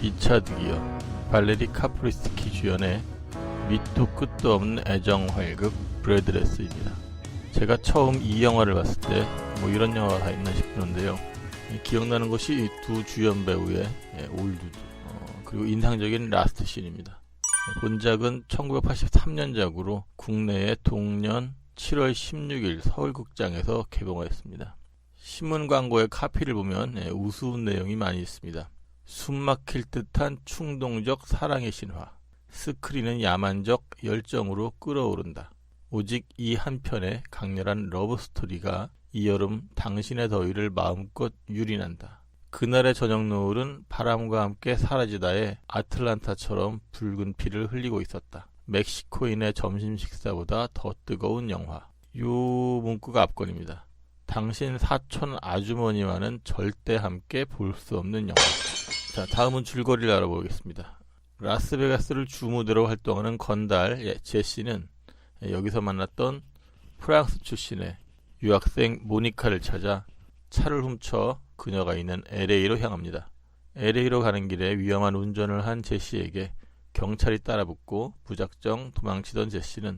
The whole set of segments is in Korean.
2차 득이어 발레리 카프리스키 주연의 밑도 끝도 없는 애정 활극 브레드레스입니다. 제가 처음 이 영화를 봤을 때 뭐 이런 영화가 다 있나 싶었는데요. 기억나는 것이 이 두 주연 배우의 올두두 그리고 인상적인 라스트 씬입니다. 본작은 1983년작으로 국내에 동년 7월 16일 서울극장에서 개봉하였습니다. 신문 광고의 카피를 보면 우스운 내용이 많이 있습니다. 숨막힐 듯한 충동적 사랑의 신화, 스크린은 야만적 열정으로 끓어오른다. 오직 이 한 편의 강렬한 러브스토리가 이 여름 당신의 더위를 마음껏 유린한다. 그날의 저녁 노을은 바람과 함께 사라지다에 아틀란타처럼 붉은 피를 흘리고 있었다. 멕시코인의 점심 식사보다 더 뜨거운 영화. 요 문구가 앞권입니다. 당신 사촌 아주머니와는 절대 함께 볼 수 없는 영화. 자, 다음은 줄거리를 알아보겠습니다. 라스베가스를 주무대로 활동하는 건달 제시는 여기서 만났던 프랑스 출신의 유학생 모니카를 찾아 차를 훔쳐 그녀가 있는 LA로 향합니다. LA로 가는 길에 위험한 운전을 한 제시에게 경찰이 따라붙고 무작정 도망치던 제시는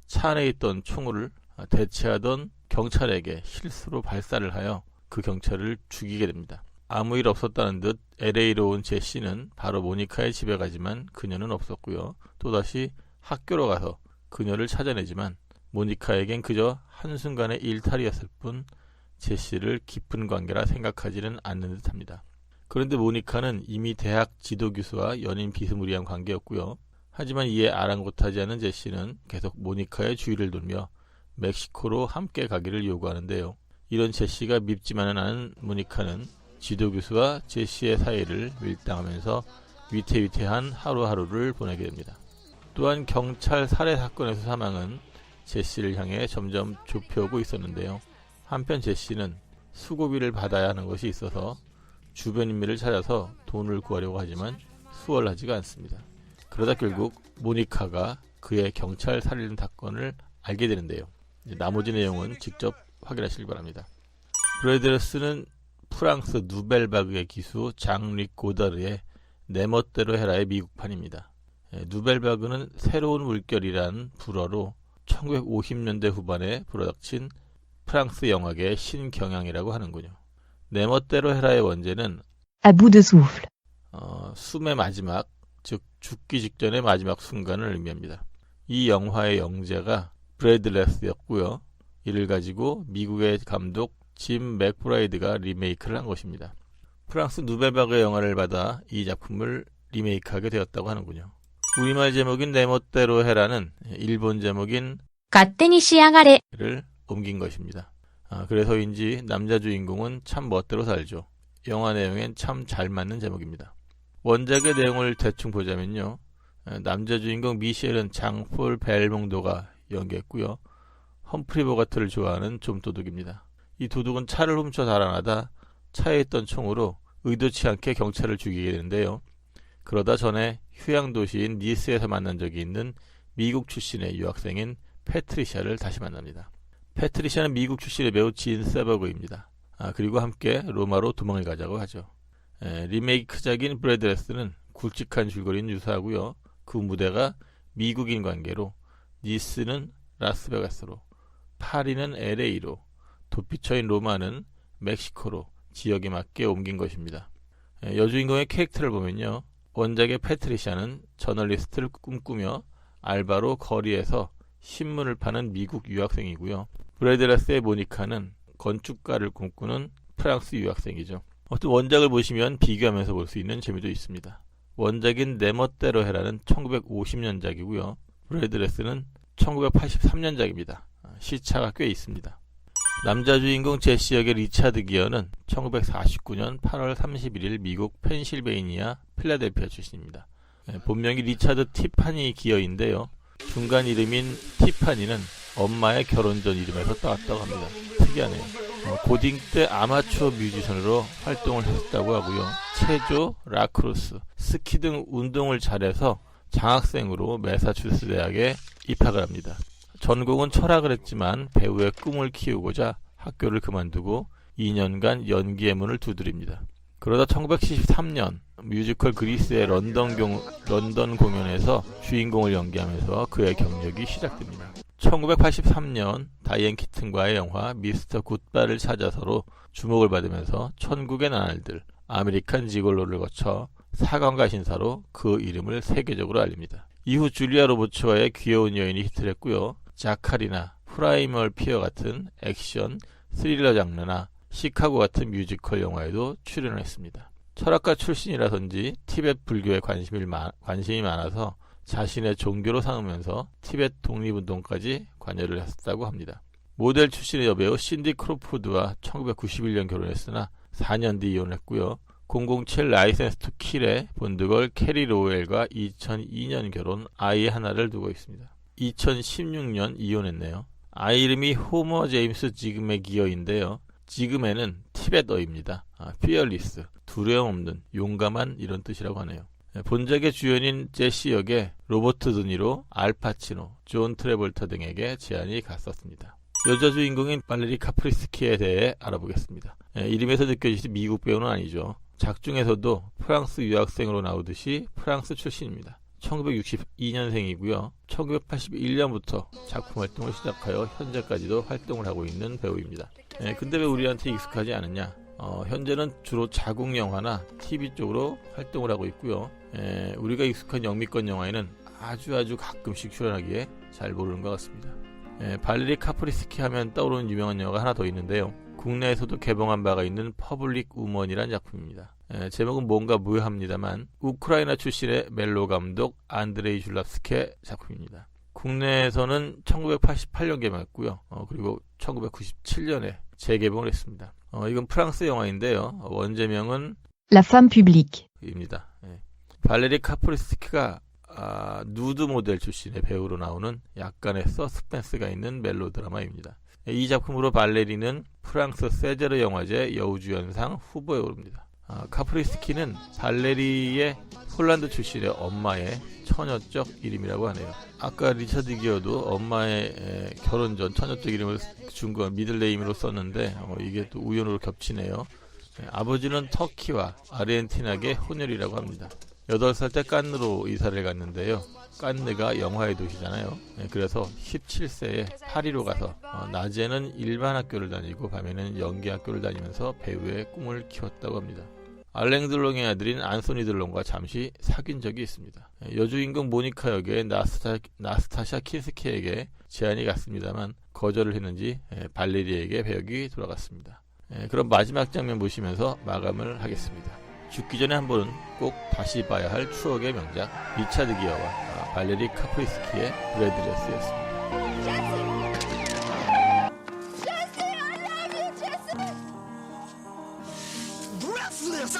차 안에 있던 총을 대체하던 경찰에게 실수로 발사를 하여 그 경찰을 죽이게 됩니다. 아무 일 없었다는 듯 LA로 온 제시는 바로 모니카의 집에 가지만 그녀는 없었고요. 또다시 학교로 가서 그녀를 찾아내지만 모니카에겐 그저 한순간의 일탈이었을 뿐 제시를 깊은 관계라 생각하지는 않는 듯합니다. 그런데 모니카는 이미 대학 지도교수와 연인 비스무리한 관계였고요. 하지만 이에 아랑곳하지 않은 제시는 계속 모니카의 주위를 돌며 멕시코로 함께 가기를 요구하는데요. 이런 제시가 밉지만은 않은 모니카는 지도교수와 제시의 사이를 밀당하면서 위태위태한 하루하루를 보내게 됩니다. 또한 경찰 살해 사건에서 사망은 제시를 향해 점점 좁혀오고 있었는데요. 한편 제시는 수고비를 받아야 하는 것이 있어서 주변 인물을 찾아서 돈을 구하려고 하지만 수월하지가 않습니다. 그러다 결국 모니카가 그의 경찰 살인 사건을 알게 되는데요. 나머지 내용은 직접 확인하시기 바랍니다. 브레드레스는 프랑스 누벨바그의 기수 장리 고다르의 내 멋대로 해라의 미국판입니다. 누벨바그는 새로운 물결이란 불어로 1950년대 후반에 불어닥친 프랑스 영화계의 신경향이라고 하는군요. 내 멋대로 해라의 원제는 à bout de souffle. 숨의 마지막, 즉 죽기 직전의 마지막 순간을 의미합니다. 이 영화의 영재가 브래드레스였고요. 이를 가지고 미국의 감독 짐 맥브라이드가 리메이크를 한 것입니다. 프랑스 누벨바그의 영화를 받아 이 작품을 리메이크하게 되었다고 하는군요. 우리말 제목인 내 멋대로 해라는 일본 제목인 勝手にしやがれ. 를 옮긴 것입니다. 그래서인지 남자 주인공은 참 멋대로 살죠. 영화 내용엔 참 잘 맞는 제목입니다. 원작의 내용을 대충 보자면요. 남자 주인공 미셸은 장폴 벨몽도가 연기했고요. 험프리 보가트를 좋아하는 좀도둑입니다. 이 도둑은 차를 훔쳐 달아나다 차에 있던 총으로 의도치 않게 경찰을 죽이게 되는데요. 그러다 전에 휴양 도시인 니스에서 만난 적이 있는 미국 출신의 유학생인 패트리샤를 다시 만납니다. 패트리샤는 미국 출신의 배우 진 세버그입니다. 그리고 함께 로마로 도망을 가자고 하죠. 리메이크작인 브래드레스는 굵직한 줄거리는 유사하고요. 그 무대가 미국인 관계로 니스는 라스베가스로, 파리는 LA로, 도피처인 로마는 멕시코로 지역에 맞게 옮긴 것입니다. 여주인공의 캐릭터를 보면요. 원작의 패트리샤는 저널리스트를 꿈꾸며 알바로 거리에서 신문을 파는 미국 유학생이고요. 브래드레스의 모니카는 건축가를 꿈꾸는 프랑스 유학생이죠. 어떤 원작을 보시면 비교하면서 볼 수 있는 재미도 있습니다. 원작인 내 멋대로 해라는 1950년작이고요. 브래드레스는 1983년작입니다. 시차가 꽤 있습니다. 남자 주인공 제시 역의 리차드 기어는 1949년 8월 31일 미국 펜실베이니아 필라델피아 출신입니다. 본명이 리차드 티파니 기어인데요. 중간 이름인 티파니는 엄마의 결혼 전 이름에서 따왔다고 합니다. 특이하네요. 고딩 때 아마추어 뮤지션으로 활동을 했다고 하고요. 체조, 라크로스, 스키 등 운동을 잘해서 장학생으로 매사추세츠 대학에 입학을 합니다. 전공은 철학을 했지만 배우의 꿈을 키우고자 학교를 그만두고 2년간 연기의 문을 두드립니다. 그러다 1973년 뮤지컬 그리스의 런던 공연에서 주인공을 연기하면서 그의 경력이 시작됩니다. 1983년 다이앤 키튼과의 영화 미스터 굿바를 찾아서로 주목을 받으면서 천국의 나날들, 아메리칸 지골로를 거쳐 4관과 신사로 그 이름을 세계적으로 알립니다. 이후 줄리아 로버츠와의 귀여운 여인이 히트를 했고요. 자카리나, 프라이멀 피어 같은 액션, 스릴러 장르나 시카고 같은 뮤지컬 영화에도 출연을 했습니다. 철학가 출신이라서인지 티베트 불교에 관심이 많아서 자신의 종교로 삼으면서 티베트 독립운동까지 관여를 했었다고 합니다. 모델 출신의 여배우 신디 크로포드와 1991년 결혼했으나 4년 뒤 이혼했고요. 007 라이센스 투 킬의 본드걸 캐리 로웰과 2002년 결혼, 아이 하나를 두고 있습니다. 2016년 이혼했네요. 아이 이름이 호머 제임스 지그메 기어인데요. 지그메는 티베트어입니다. fearless, 두려움 없는, 용감한 이런 뜻이라고 하네요. 본작의 주연인 제시 역의 로버트 드니로, 알파치노, 존 트래볼터 등에게 제안이 갔었습니다. 여자 주인공인 발레리 카프리스키에 대해 알아보겠습니다. 이름에서 느껴지듯이 미국 배우는 아니죠. 작중에서도 프랑스 유학생으로 나오듯이 프랑스 출신입니다. 1962년생이고요. 1981년부터 작품 활동을 시작하여 현재까지도 활동을 하고 있는 배우입니다. 근데 왜 우리한테 익숙하지 않느냐? 현재는 주로 자국 영화나 TV 쪽으로 활동을 하고 있고요. 우리가 익숙한 영미권 영화에는 아주 가끔씩 출연하기에 잘 모르는 것 같습니다. 발레리 카프리스키 하면 떠오르는 유명한 영화가 하나 더 있는데요. 국내에서도 개봉한 바가 있는 퍼블릭 우먼이라는 작품입니다. 제목은 뭔가 무효합니다만 우크라이나 출신의 멜로 감독 안드레이 줄랍스케 작품입니다. 국내에서는 1988년 개봉했고요. 그리고 1997년에 재개봉을 했습니다. 이건 프랑스 영화인데요. 원제명은 La femme publique. 입니다. 발레리 카프리스키가 누드 모델 출신의 배우로 나오는 약간의 서스펜스가 있는 멜로드라마입니다. 이 작품으로 발레리는 프랑스 세제르 영화제 여우주연상 후보에 오릅니다. 카프리스키는 발레리의 폴란드 출신의 엄마의 처녀적 이름이라고 하네요. 아까 리차드 기어도 엄마의 결혼 전 처녀적 이름을 준 건 미들네임으로 썼는데 이게 또 우연으로 겹치네요. 아버지는 터키와 아르헨티나계 혼혈이라고 합니다. 8살 때 깐느로 이사를 갔는데요. 깐느가 영화의 도시잖아요. 그래서 17세에 파리로 가서 낮에는 일반 학교를 다니고 밤에는 연기 학교를 다니면서 배우의 꿈을 키웠다고 합니다. 알랭 들롱의 아들인 안소니 들롱과 잠시 사귄 적이 있습니다. 여주인공 모니카 역의 나스타샤 킨스키에게 제안이 갔습니다만 거절을 했는지 발레리에게 배역이 돌아갔습니다. 그럼 마지막 장면 보시면서 마감을 하겠습니다. 죽기 전에 한 번은 꼭 다시 봐야 할 추억의 명작 리차드 기어와 발레리 카프리스키의 브래드레스였습니다. Breathless!